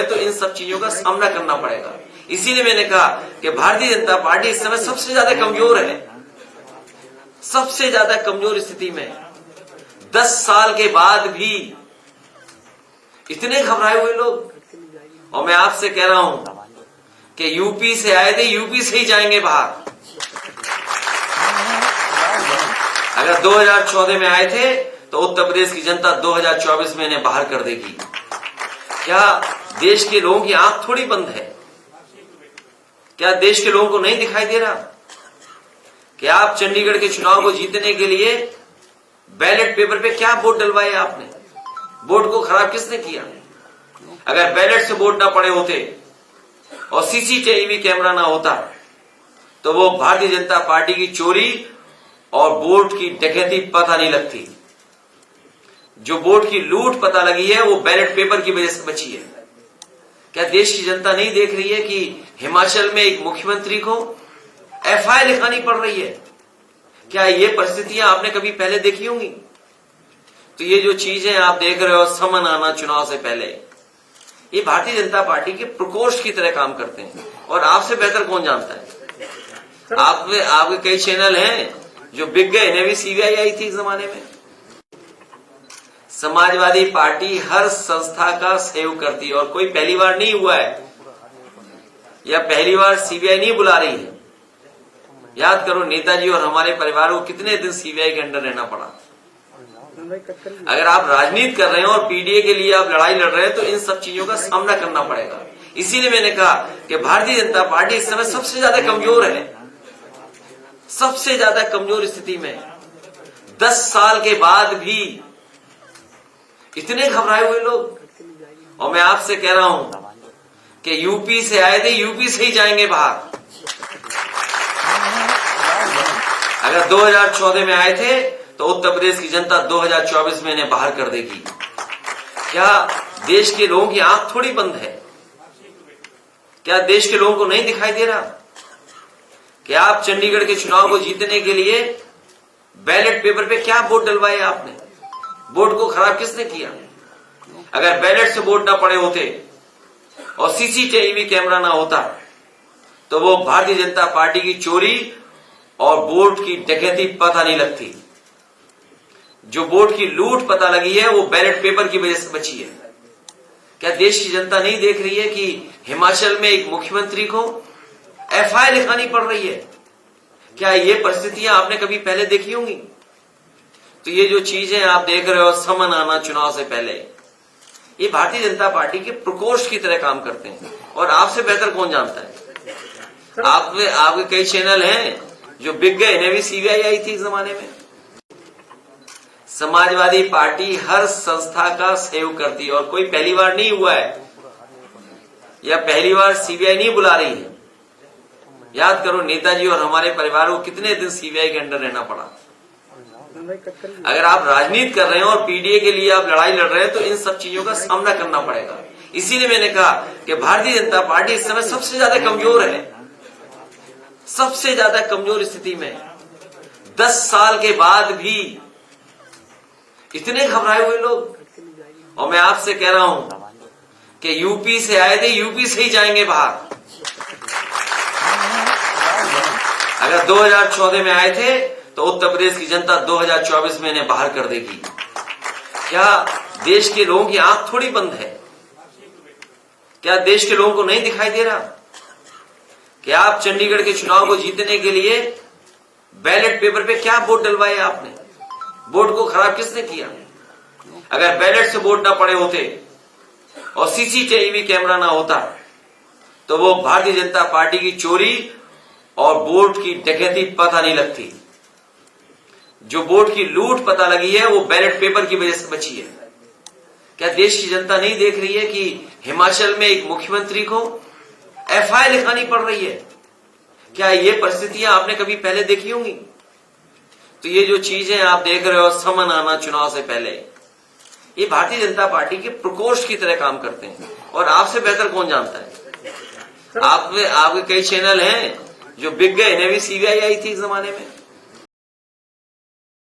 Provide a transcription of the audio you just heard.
तो इन सब चीजों का सामना करना पड़ेगा। इसीलिए मैंने कहा कि भारतीय जनता पार्टी इस समय सबसे ज्यादा कमजोर है, सबसे ज्यादा कमजोर स्थिति में। 10 साल के बाद भी इतने घबराए हुए लोग। और मैं आपसे कह रहा हूं कि यूपी से आए थे, यूपी से ही जाएंगे बाहर। अगर 2014 में आए थे तो उत्तर प्रदेश की जनता 2024 में इन्हें बाहर कर देगी। क्या देश के लोगों की आंख थोड़ी बंद है? क्या देश के लोगों को नहीं दिखाई दे रहा कि आप चंडीगढ़ के चुनाव को जीतने के लिए बैलेट पेपर पे क्या वोट डलवाए आपने? वोट को खराब किसने किया? अगर बैलेट से वोट ना पड़े होते और सीसीटीवी कैमरा ना होता तो वो भारतीय जनता पार्टी की चोरी और वोट की डकैती पता नहीं लगती। जो वोट की लूट पता लगी है वो बैलेट पेपर की वजह से बची है। क्या देश की जनता नहीं देख रही है कि हिमाचल में एक मुख्यमंत्री को एफआईआर लिखानी पड़ रही है? क्या ये परिस्थितियां आपने कभी पहले देखी होंगी? तो ये जो चीजें आप देख रहे हो, समन आना चुनाव से पहले, ये भारतीय जनता पार्टी के प्रकोष्ठ की तरह काम करते हैं। और आपसे बेहतर कौन जानता है? आपके कई चैनल हैं जो बिक गए, इन्हें भी सीबीआई आई थी इस जमाने में। समाजवादी पार्टी हर संस्था का सहयोग करती है और कोई पहली बार नहीं हुआ है या पहली बार सीबीआई नहीं बुला रही है। याद करो, नेताजी और हमारे परिवार को कितने दिन सीबीआई के अंडर रहना पड़ा। अगर आप राजनीति कर रहे हैं और पीडीए के लिए आप लड़ाई लड़ रहे हैं तो इन सब चीजों का सामना करना पड़ेगा। इसीलिए मैंने कहा कि भारतीय जनता पार्टी इस समय सबसे ज्यादा कमजोर है, सबसे ज्यादा कमजोर स्थिति में। 10 साल के बाद भी इतने घबराए हुए लोग। और मैं आपसे कह रहा हूं कि यूपी से आए थे, यूपी से ही जाएंगे बाहर। अगर 2014 में आए थे तो उत्तर प्रदेश की जनता 2024 में इन्हें बाहर कर देगी। क्या देश के लोगों की आंख थोड़ी बंद है? क्या देश के लोगों को नहीं दिखाई दे रहा कि आप चंडीगढ़ के चुनाव को जीतने के लिए बैलेट पेपर पे क्या वोट डलवाए आपने? वोट को खराब किसने किया? अगर बैलेट से वोट ना पड़े होते और सीसीटीवी कैमरा ना होता तो वो भारतीय जनता पार्टी की चोरी और वोट की डकैती पता नहीं लगती। जो वोट की लूट पता लगी है वो बैलेट पेपर की वजह से बची है। क्या देश की जनता नहीं देख रही है कि हिमाचल में एक मुख्यमंत्री को एफआईआर लिखानी पड़ रही है? क्या ये परिस्थितियां आपने कभी पहले देखी होंगी? तो ये जो चीजें आप देख रहे हो, समन आना चुनाव से पहले, ये भारतीय जनता पार्टी के प्रकोष्ठ की तरह काम करते हैं। और आपसे बेहतर कौन जानता है? आपके कई चैनल हैं जो बिक गए, इन्हें भी सीबीआई आई थी इस जमाने में। समाजवादी पार्टी हर संस्था का सहयोग करती है और कोई पहली बार नहीं हुआ है या पहली बार सीबीआई नहीं बुला रही है। याद करो, नेताजी और हमारे परिवार को कितने दिन सीबीआई के अंडर रहना पड़ा। अगर आप राजनीति कर रहे हैं और पीडीए के लिए आप लड़ाई लड़ रहे हैं तो इन सब चीजों का सामना करना पड़ेगा। इसीलिए मैंने कहा कि भारतीय जनता पार्टी इस समय सबसे ज्यादा कमजोर है, सबसे ज्यादा कमजोर स्थिति में। 10 साल के बाद भी इतने घबराए हुए लोग। और मैं आपसे कह रहा हूं कि यूपी से आए थे, यूपी से ही जाएंगे बाहर। अगर 2014 में आए थे तो उत्तर प्रदेश की जनता 2024 में इन्हें बाहर कर देगी। क्या देश के लोगों की आंख थोड़ी बंद है? क्या देश के लोगों को नहीं दिखाई दे रहा कि आप चंडीगढ़ के चुनाव को जीतने के लिए बैलेट पेपर पे क्या वोट डलवाए आपने? वोट को खराब किसने किया? अगर बैलेट से वोट ना पड़े होते और सीसीटीवी कैमरा ना होता तो वो भारतीय जनता पार्टी की चोरी और वोट की डकैती पता नहीं लगती। जो वोट की लूट पता लगी है वो बैलेट पेपर की वजह से बची है। क्या देश की जनता नहीं देख रही है कि हिमाचल में एक मुख्यमंत्री को एफआईआर लिखानी पड़ रही है? क्या ये परिस्थितियां आपने कभी पहले देखी होंगी? तो ये जो चीजें आप देख रहे हो, समन आना चुनाव से पहले, ये भारतीय जनता पार्टी के प्रकोष्ठ की तरह काम करते हैं। और आपसे बेहतर कौन जानता है? आपके कई चैनल हैं जो बिक गए, इन्हें भी सीबीआई आई थी इस जमाने में।